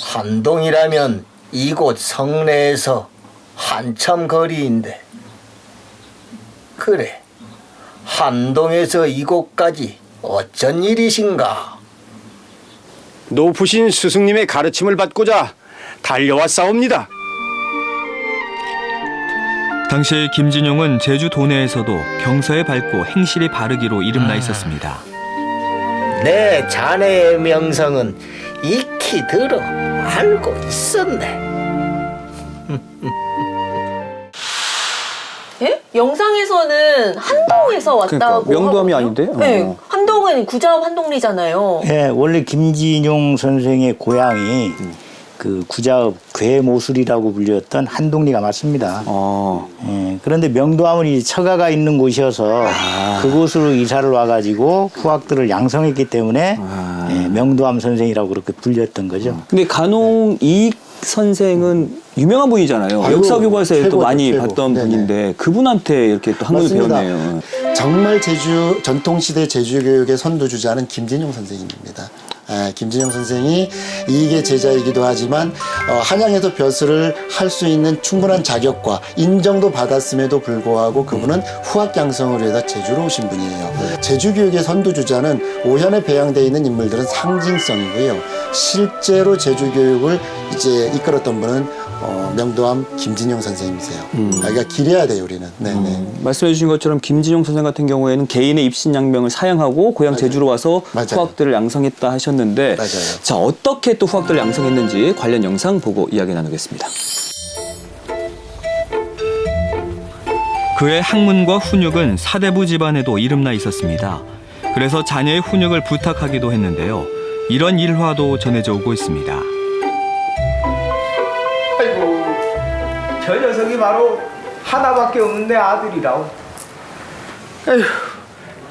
한동이라면 이곳 성내에서 한참 거리인데. 그래, 한동에서 이곳까지 어쩐 일이신가? 높으신 스승님의 가르침을 받고자 달려왔사옵니다. 당시 김진용은 제주 도내에서도 경서에 밝고 행실이 바르기로 이름나 있었습니다. 내 자네의 명성은 익히 들어 알고 있었네. 예? 영상에서는 한동에서 왔다고 그러니까 명도함이 하거든요. 아닌데? 네, 한동은 구자읍 한동리잖아요. 예, 원래 김진용 선생의 고향이 그 구자읍 괴모술이라고 불렸던 한동리가 맞습니다. 예, 그런데 명도함은 이 처가가 있는 곳이어서 그곳으로 이사를 와가지고 후학들을 양성했기 때문에 예, 명도함 선생이라고 그렇게 불렸던 거죠. 근데 간홍 이익 선생은 유명한 분이잖아요. 아이고, 역사 교과서에 또 최고죠, 많이 최고. 봤던 네네. 분인데 그분한테 이렇게 또 한국을 맞습니다. 배웠네요. 정말 제주 전통시대 제주교육의 선두주자는 김진용 선생님입니다. 김진용 선생이 이익의 제자이기도 하지만 한양에서 벼슬을 할 수 있는 충분한 자격과 인정도 받았음에도 불구하고 그분은 후학 양성을 위해서 제주로 오신 분이에요. 제주교육의 선두주자는 오현에 배양되어 있는 인물들은 상징성이고요. 실제로 제주교육을 이제 이끌었던 분은 명도함 김진용 선생님이세요. 그러니까 기려야 돼요, 우리는. 네네. 말씀해 주신 것처럼 김진용 선생 같은 경우에는 개인의 입신양명을 사양하고 고향 제주로 와서 맞아요. 후학들을 양성했다 하셨는데 맞아요. 자 어떻게 또 후학들을 양성했는지 관련 영상 보고 이야기 나누겠습니다. 그의 학문과 훈육은 사대부 집안에도 이름나 있었습니다. 그래서 자녀의 훈육을 부탁하기도 했는데요. 이런 일화도 전해져 오고 있습니다. 아이고, 저 녀석이 바로 하나밖에 없는 내 아들이라오. 에휴,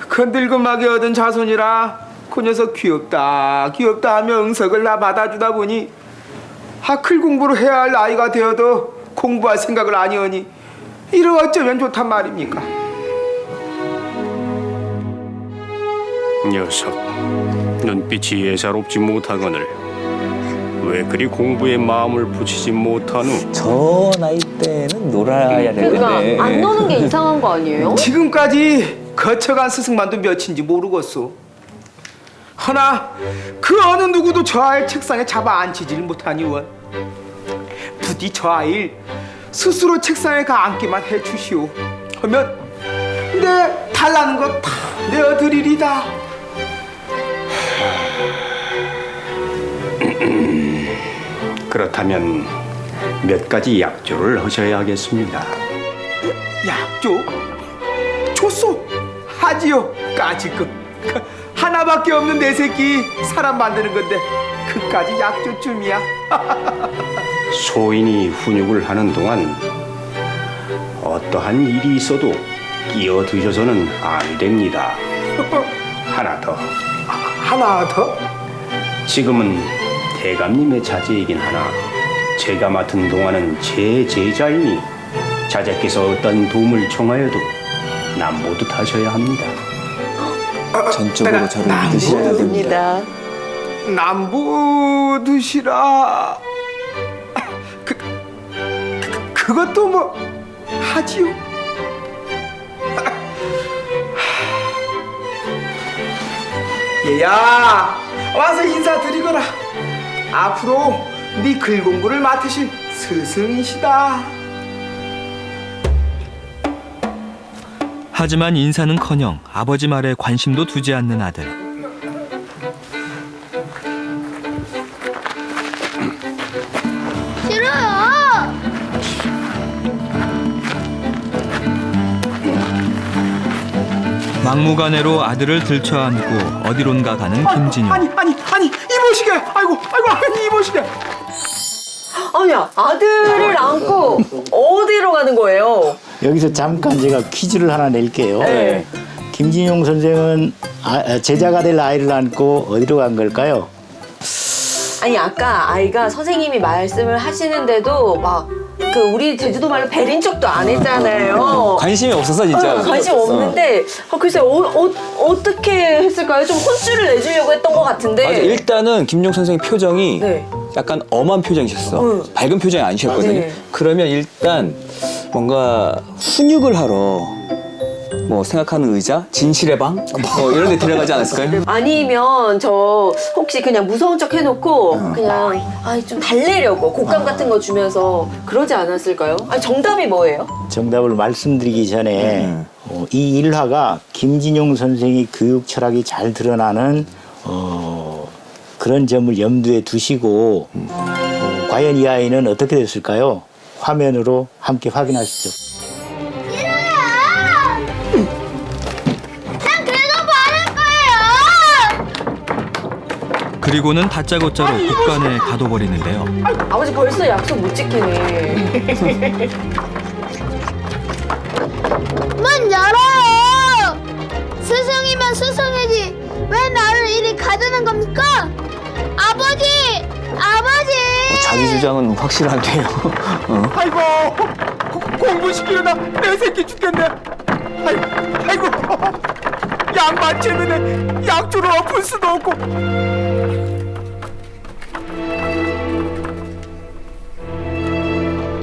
그 늙은막이 얻은 자손이라 그 녀석 귀엽다 귀엽다 하며 응석을 나 받아주다 보니 글 공부를 해야 할 나이가 되어도 공부할 생각을 아니하니 이를 어쩌면 좋단 말입니까? 녀석, 눈빛이 예사롭지 못하거늘 왜 그리 공부에 마음을 붙이지 못하누? 저 나이 때는 놀아야 그러니까 되는데 안 노는 게 이상한 거 아니에요? 지금까지 거쳐간 스승만도 몇인지 모르겠소. 허나 그 어느 누구도 저 아이를 책상에 잡아 앉히질 못하니원 부디 저 아이를 스스로 책상에 가 앉기만 해주시오. 하면 내 달라는 것 다 내어드리리다. 그렇다면 몇 가지 약조를 하셔야 하겠습니다. 약조? 좋소. 하지요. 까짓거 하나밖에 없는 내 새끼 사람 만드는 건데 그까지 약조쯤이야. 소인이 훈육을 하는 동안 어떠한 일이 있어도 끼어드셔서는 안 됩니다. 하나 더. 하나 더? 지금은 대감님의 자제이긴 하나 제가 맡은 동안은 제 제자이니 자제께서 어떤 도움을 청하여도 남보듯 하셔야 합니다. 전적으로 저를 믿으셔야 됩니다. 남부 드시라. 그것도 뭐 하지요. 얘야 와서 인사드리거라. 앞으로 네 글 공부를 맡으실 스승이시다. 하지만 인사는커녕 아버지 말에 관심도 두지 않는 아들. 막무가내로 아들을 들쳐안고 어디론가 가는 김진용. 아니 이보시게. 아이고 아니 이보시게. 아니야, 아들을 안고 어디로 가는 거예요? 여기서 잠깐 제가 퀴즈를 하나 낼게요. 네. 김진용 선생은 제자가 될 아이를 안고 어디로 간 걸까요? 아니, 아까 아이가 선생님이 말씀을 하시는데도 막 그 우리 제주도 말로 베린 척도 안 했잖아요. 관심이 없어서 진짜. 관심 없는데 글쎄 어떻게 했을까요? 좀 혼쭐을 내주려고 했던 것 같은데. 맞아, 일단은 김용 선생의 표정이 네. 약간 엄한 표정이셨어. 밝은 표정이 아니셨거든요. 네. 그러면 일단 뭔가 훈육을 하러 뭐 생각하는 의자, 진실의 방, 뭐 이런 데 데려가지 않았을까요? 아니면 저 혹시 그냥 무서운 척 해놓고 그냥 좀 달래려고 곶감 같은 거 주면서 그러지 않았을까요? 아니, 정답이 뭐예요? 정답을 말씀드리기 전에 이 일화가 김진용 선생의 교육 철학이 잘 드러나는 그런 점을 염두에 두시고 과연 이 아이는 어떻게 됐을까요? 화면으로 함께 확인하시죠. 그리고는 다짜고짜로 국간에 가둬버리는데요. 아버지 벌써 약속 못 지키네. 문 열어요! 스승이면 스승이지 왜 나를 이리 가두는 겁니까? 아버지! 아버지! 자기 주장은 확실한데요. 아이고 공부시키려다 내 새끼 죽겠네. 아이고 양반 재면에 약주를 엎을 수도 없고.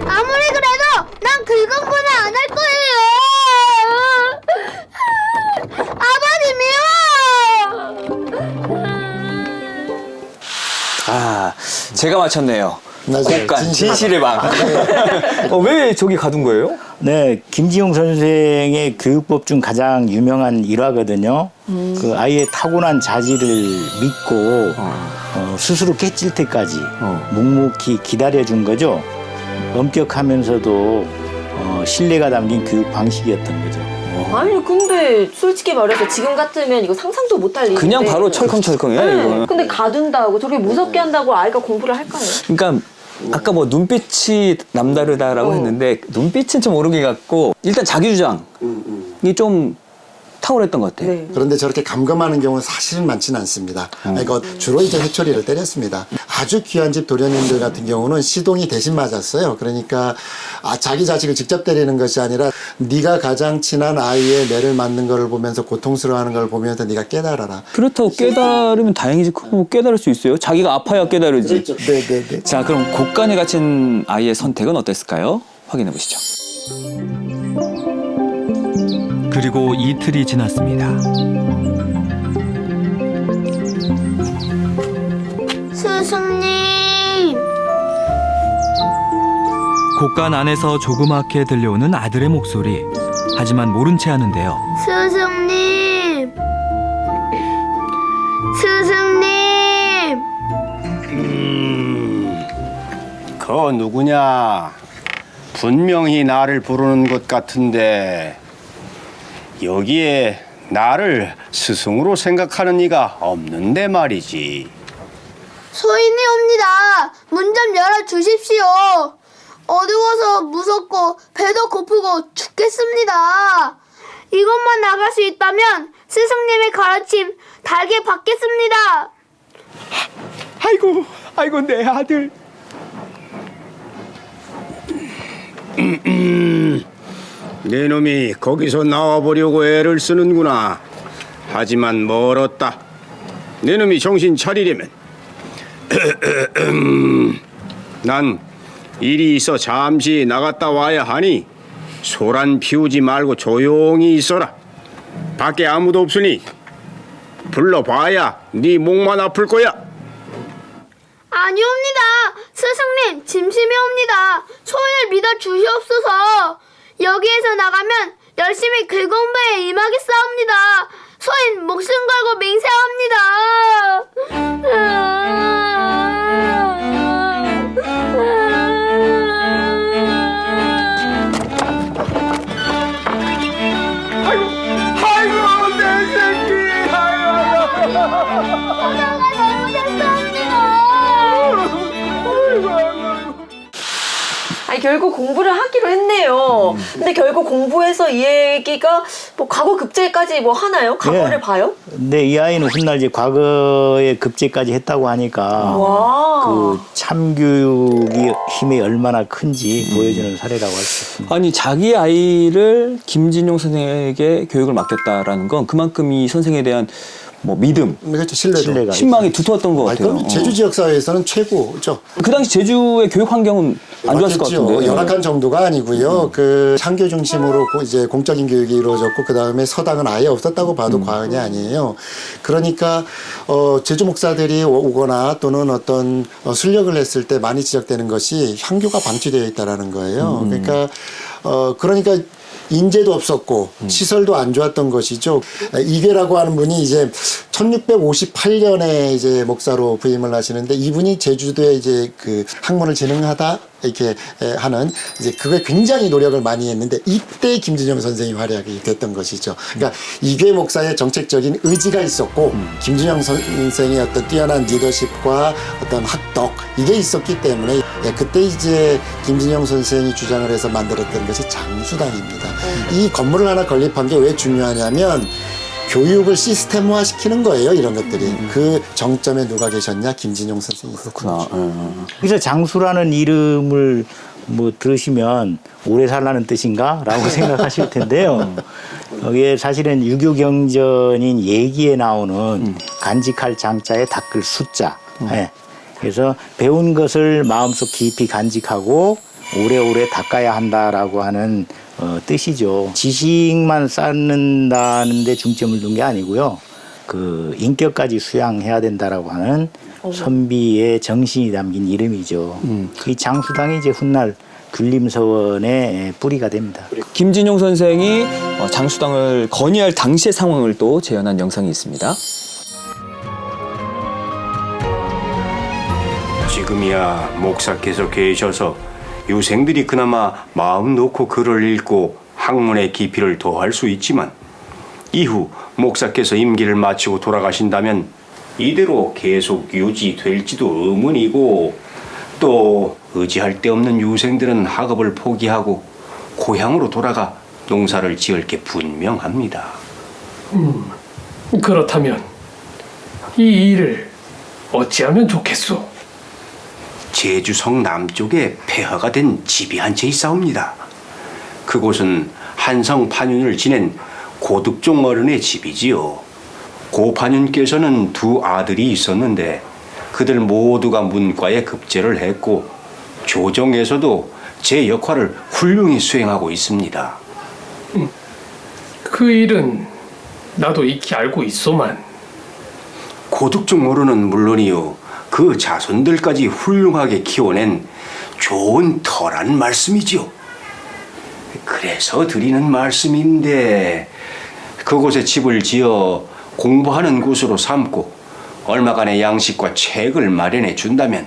아무리 그래도 난 그 공부는 안 할 거예요! 아버지 미워! 아, 제가 맞췄네요. 맞아요. 국간, 진실의 방. 왜 저기 가둔 거예요? 네, 김지용 선생의 교육법 중 가장 유명한 일화거든요. 그 아이의 타고난 자질을 믿고 스스로 깨질 때까지 묵묵히 기다려준 거죠. 엄격하면서도 신뢰가 담긴 교육 방식이었던 거죠. 아니 근데 솔직히 말해서 지금 같으면 이거 상상도 못할 일인데. 그냥 바로 철컹철컹이에요, 이거는. 근데 가둔다고 저렇게 무섭게 한다고 아이가 공부를 할까요? 그러니까 아까 뭐 눈빛이 남다르다라고 했는데 눈빛은 좀 오르기 같고 일단 자기 주장이 좀 탁월했던 것 같아요. 네. 그런데 저렇게 감금하는 경우는 사실은 많지는 않습니다. 그러니까 주로 이제 회초리를 때렸습니다. 아주 귀한 집 도련님들 같은 경우는 시동이 대신 맞았어요. 그러니까 자기 자식을 직접 때리는 것이 아니라 네가 가장 친한 아이의 매를 맞는 걸 보면서 고통스러워하는 걸 보면서 네가 깨달아라. 그렇다고 깨달으면 다행이지 그거 뭐 깨달을 수 있어요? 자기가 아파야 깨달으지. 그렇죠. 네네네. 자, 그럼 곳간에 갇힌 아이의 선택은 어땠을까요? 확인해 보시죠. 그리고 이틀이 지났습니다. 스승님! 곳간 안에서 조그맣게 들려오는 아들의 목소리. 하지만 모른 채 하는데요. 스승님! 스승님! 그 누구냐? 분명히 나를 부르는 것 같은데 여기에 나를 스승으로 생각하는 이가 없는데 말이지. 소인이 옵니다. 문 좀 열어주십시오. 어두워서 무섭고 배도 고프고 죽겠습니다. 이곳만 나갈 수 있다면 스승님의 가르침 달게 받겠습니다. 아이고 내 아들. 네 놈이 거기서 나와보려고 애를 쓰는구나. 하지만 멀었다. 네 놈이 정신 차리려면 난 일이 있어 잠시 나갔다 와야 하니 소란 피우지 말고 조용히 있어라. 밖에 아무도 없으니 불러봐야 네 목만 아플 거야. 아니옵니다. 스승님 짐심이 옵니다. 소인을 믿어 주시옵소서. 여기에서 나가면 열심히 글 공부에 임하겠사옵니다. 소인 목숨 걸고 아이고 내 새끼. 오다가 잘못했사옵니다. 아니 결국 공부를 하기로 했네요. 근데 결국 공부해서 이 애기가 뭐 과거 급제까지 뭐 하나요? 과거를 예. 봐요? 근데 이 아이는 훗날 이제 과거에 급제까지 했다고 하니까 와. 그 참교육이 힘이 얼마나 큰지 보여주는 사례라고 할 수 있습니다. 아니 자기 아이를 김진용 선생에게 교육을 맡겼다라는 건 그만큼 이 선생에 대한 뭐 믿음, 그렇죠. 신뢰가 신망이 두터웠던 것 같아요. 그럼 제주 지역 사회에서는 최고죠. 그 당시 제주의 교육 환경은 안 좋았을 것 맞겠죠. 같은데. 열악한 정도가 아니고요. 그 상교 중심으로 이제 공적인 교육이 이루어졌고 그 다음에 서당은 아예 없었다고 봐도 과언이 아니에요. 그러니까 제주 목사들이 오거나 또는 어떤 순력을 했을 때 많이 지적되는 것이 향교가 방치되어 있다라는 거예요. 그러니까 인재도 없었고 시설도 안 좋았던 것이죠. 이계라고 하는 분이 이제 1658년에 이제 목사로 부임을 하시는데 이분이 제주도에 이제 그 학문을 진흥하다 이렇게 하는 이제 그거에 굉장히 노력을 많이 했는데 이때 김진영 선생이 활약이 됐던 것이죠. 그러니까 이궤 목사의 정책적인 의지가 있었고 김진영 선생의 어떤 뛰어난 리더십과 어떤 학덕 이게 있었기 때문에 그때 이제 김진영 선생이 주장을 해서 만들었던 것이 장수당입니다. 이 건물을 하나 건립한 게 왜 중요하냐면 교육을 시스템화 시키는 거예요, 이런 것들이. 그 정점에 누가 계셨냐? 김진용 선생님이. 그렇구나. 그래서 장수라는 이름을 뭐 들으시면 오래 살라는 뜻인가? 라고 생각하실 텐데요. 이게 사실은 유교 경전인 예기에 나오는 간직할 장자에 닦을 숫자. 네. 그래서 배운 것을 마음속 깊이 간직하고 오래오래 닦아야 한다라고 하는 뜻이죠. 지식만 쌓는다는 데 중점을 둔 게 아니고요. 그 인격까지 수양해야 된다라고 하는 선비의 정신이 담긴 이름이죠. 이 장수당이 이제 훗날 균림서원의 뿌리가 됩니다. 김진용 선생이 장수당을 건의할 당시의 상황을 또 재현한 영상이 있습니다. 지금이야 목사께서 계셔서 유생들이 그나마 마음 놓고 글을 읽고 학문의 깊이를 더할 수 있지만 이후 목사께서 임기를 마치고 돌아가신다면 이대로 계속 유지될지도 의문이고 또 의지할 데 없는 유생들은 학업을 포기하고 고향으로 돌아가 농사를 지을 게 분명합니다. 그렇다면 이 일을 어찌하면 좋겠소? 제주성 남쪽에 폐허가 된 집이 한 채 있사옵니다. 그곳은 한성 판윤을 지낸 고득종 어른의 집이지요. 고 판윤께서는 두 아들이 있었는데 그들 모두가 문과에 급제를 했고 조정에서도 제 역할을 훌륭히 수행하고 있습니다. 그 일은 나도 익히 알고 있소만. 고득종 어른은 물론이요. 그 자손들까지 훌륭하게 키워낸 좋은 터란 말씀이지요. 그래서 드리는 말씀인데 그곳에 집을 지어 공부하는 곳으로 삼고 얼마간의 양식과 책을 마련해 준다면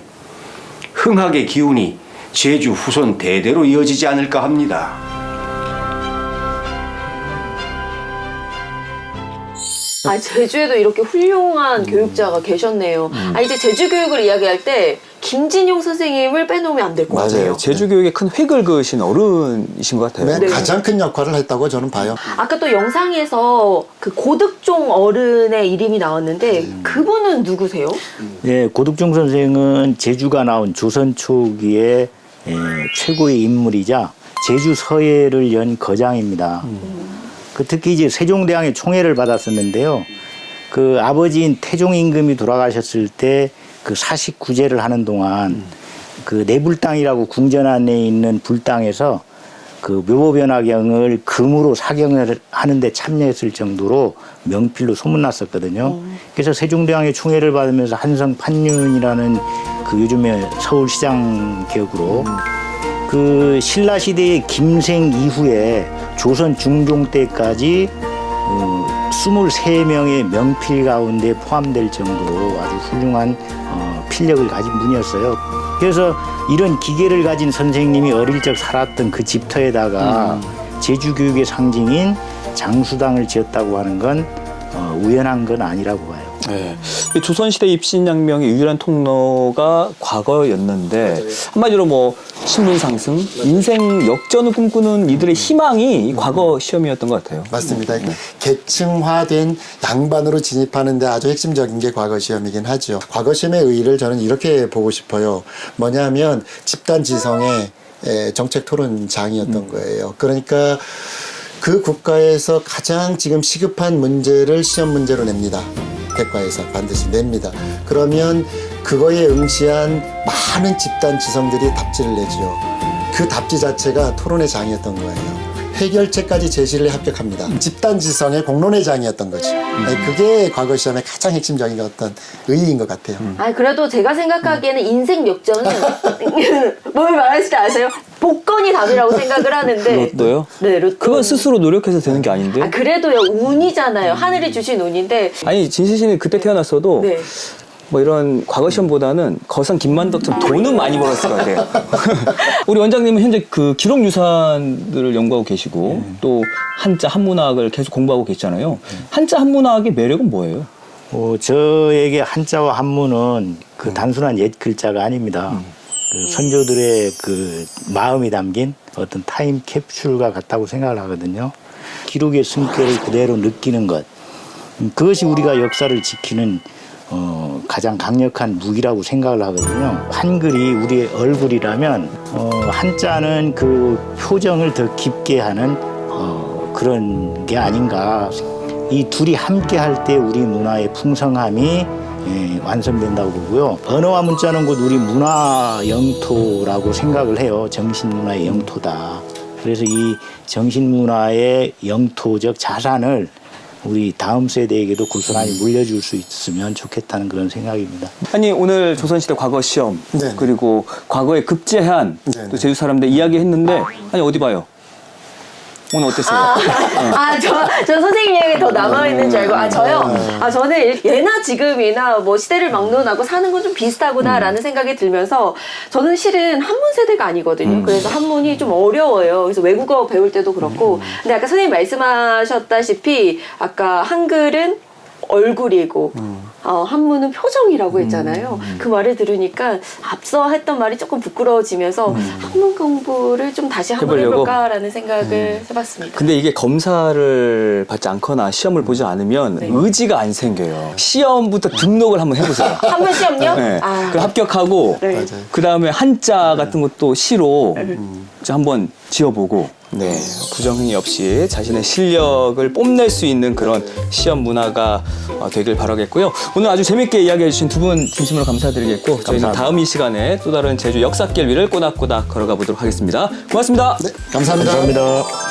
흥학의 기운이 제주 후손 대대로 이어지지 않을까 합니다. 제주에도 이렇게 훌륭한 교육자가 계셨네요. 이제 제주 교육을 이야기할 때 김진용 선생님을 빼놓으면 안 될 것 같아요. 맞아요. 제주 교육에 큰 획을 그으신 어른이신 것 같아요. 네, 가장 큰 역할을 했다고 저는 봐요. 아까 또 영상에서 그 고득종 어른의 이름이 나왔는데 그분은 누구세요? 네, 고득종 선생은 제주가 나온 조선 초기의 최고의 인물이자 제주 서예를 연 거장입니다. 특히 이제 세종대왕의 총애를 받았었는데요. 그 아버지인 태종 임금이 돌아가셨을 때 그 사식구제를 하는 동안 그 내불당이라고 궁전 안에 있는 불당에서 그 묘보변화경을 금으로 사경을 하는데 참여했을 정도로 명필로 소문났었거든요. 그래서 세종대왕의 총애를 받으면서 한성 판윤이라는 그 요즘에 서울시장 격으로 그 신라시대의 김생 이후에 조선 중종 때까지 23명의 명필 가운데 포함될 정도로 아주 훌륭한 필력을 가진 분이었어요. 그래서 이런 기계를 가진 선생님이 어릴 적 살았던 그 집터에다가 제주 교육의 상징인 장수당을 지었다고 하는 건 우연한 건 아니라고 봐요. 네. 조선시대 입신양명의 유일한 통로가 과거였는데 한마디로 뭐 신분 상승, 인생 역전을 꿈꾸는 이들의 희망이 이 과거 시험이었던 것 같아요. 맞습니다. 계층화된 양반으로 진입하는 데 아주 핵심적인 게 과거 시험이긴 하죠. 과거 시험의 의의를 저는 이렇게 보고 싶어요. 뭐냐면 집단 지성의 정책 토론장이었던 거예요. 그러니까 그 국가에서 가장 지금 시급한 문제를 시험 문제로 냅니다. 대과에서 반드시 냅니다. 그러면 그거에 응시한 많은 집단 지성들이 답지를 내지요. 그 답지 자체가 토론의 장이었던 거예요. 해결책까지 제시를 해 합격합니다. 집단지성의 공론회장이었던 거죠. 그게 과거 시험의 가장 핵심적인 어떤 의의인 것 같아요. 아 그래도 제가 생각하기에는 인생 역전은 뭘 말하실지 아세요? 복권이 답이라고 생각을 하는데. 로또요? 네, 로또. 그건 스스로 노력해서 되는 게 아닌데. 아 그래도요 운이잖아요. 하늘이 주신 운인데. 아니 진실 씨는 그때 태어났어도 네. 뭐 이런 과거 시험보다는 거상 김만덕처럼 돈은 많이 벌었을 것 같아요. 우리 원장님은 현재 그 기록 유산들을 연구하고 계시고 또 한자 한문학을 계속 공부하고 계시잖아요. 한자 한문학의 매력은 뭐예요? 저에게 한자와 한문은 그 단순한 옛 글자가 아닙니다. 그 선조들의 그 마음이 담긴 어떤 타임 캡슐과 같다고 생각을 하거든요. 기록의 숨결을 그대로 느끼는 것. 그것이 우리가 역사를 지키는 가장 강력한 무기라고 생각을 하거든요. 한글이 우리의 얼굴이라면 한자는 그 표정을 더 깊게 하는 그런 게 아닌가. 이 둘이 함께 할 때 우리 문화의 풍성함이 완성된다고 보고요. 언어와 문자는 곧 우리 문화 영토라고 생각을 해요. 정신문화의 영토다. 그래서 이 정신문화의 영토적 자산을 우리 다음 세대에게도 고스란히 물려줄 수 있으면 좋겠다는 그런 생각입니다. 아니 오늘 조선시대 과거 시험 네. 그리고 과거의 급제한 네. 또 제주 사람들 이야기했는데 아니 어디 봐요? 오늘 어땠어요? 저 선생님 얘기 더 남아있는 줄 알고. 저요? 저는 예나 지금이나 뭐 시대를 막론하고 사는 건 좀 비슷하구나라는 생각이 들면서 저는 실은 한문 세대가 아니거든요. 그래서 한문이 좀 어려워요. 그래서 외국어 배울 때도 그렇고. 근데 아까 선생님 말씀하셨다시피 아까 한글은 얼굴이고 한문은 표정이라고 했잖아요. 그 말을 들으니까 앞서 했던 말이 조금 부끄러워지면서 한문 공부를 좀 다시 한번 해보려고? 해볼까라는 생각을 해봤습니다. 근데 이게 검사를 받지 않거나 시험을 보지 않으면 의지가 안 생겨요. 시험부터 등록을 한번 해보세요. 한문 시험요? 네. 그 합격하고 네. 그 다음에 한자 같은 것도 시로 이제 한번 지어보고 부정행위 없이 자신의 실력을 뽐낼 수 있는 그런 시험 문화가 되길 바라겠고요. 오늘 아주 재밌게 이야기해 주신 두 분 진심으로 감사드리겠고 저희는 다음 이 시간에 또 다른 제주 역사길 위를 꼬닥꼬닥 걸어가 보도록 하겠습니다. 고맙습니다. 네, 감사합니다. 감사합니다.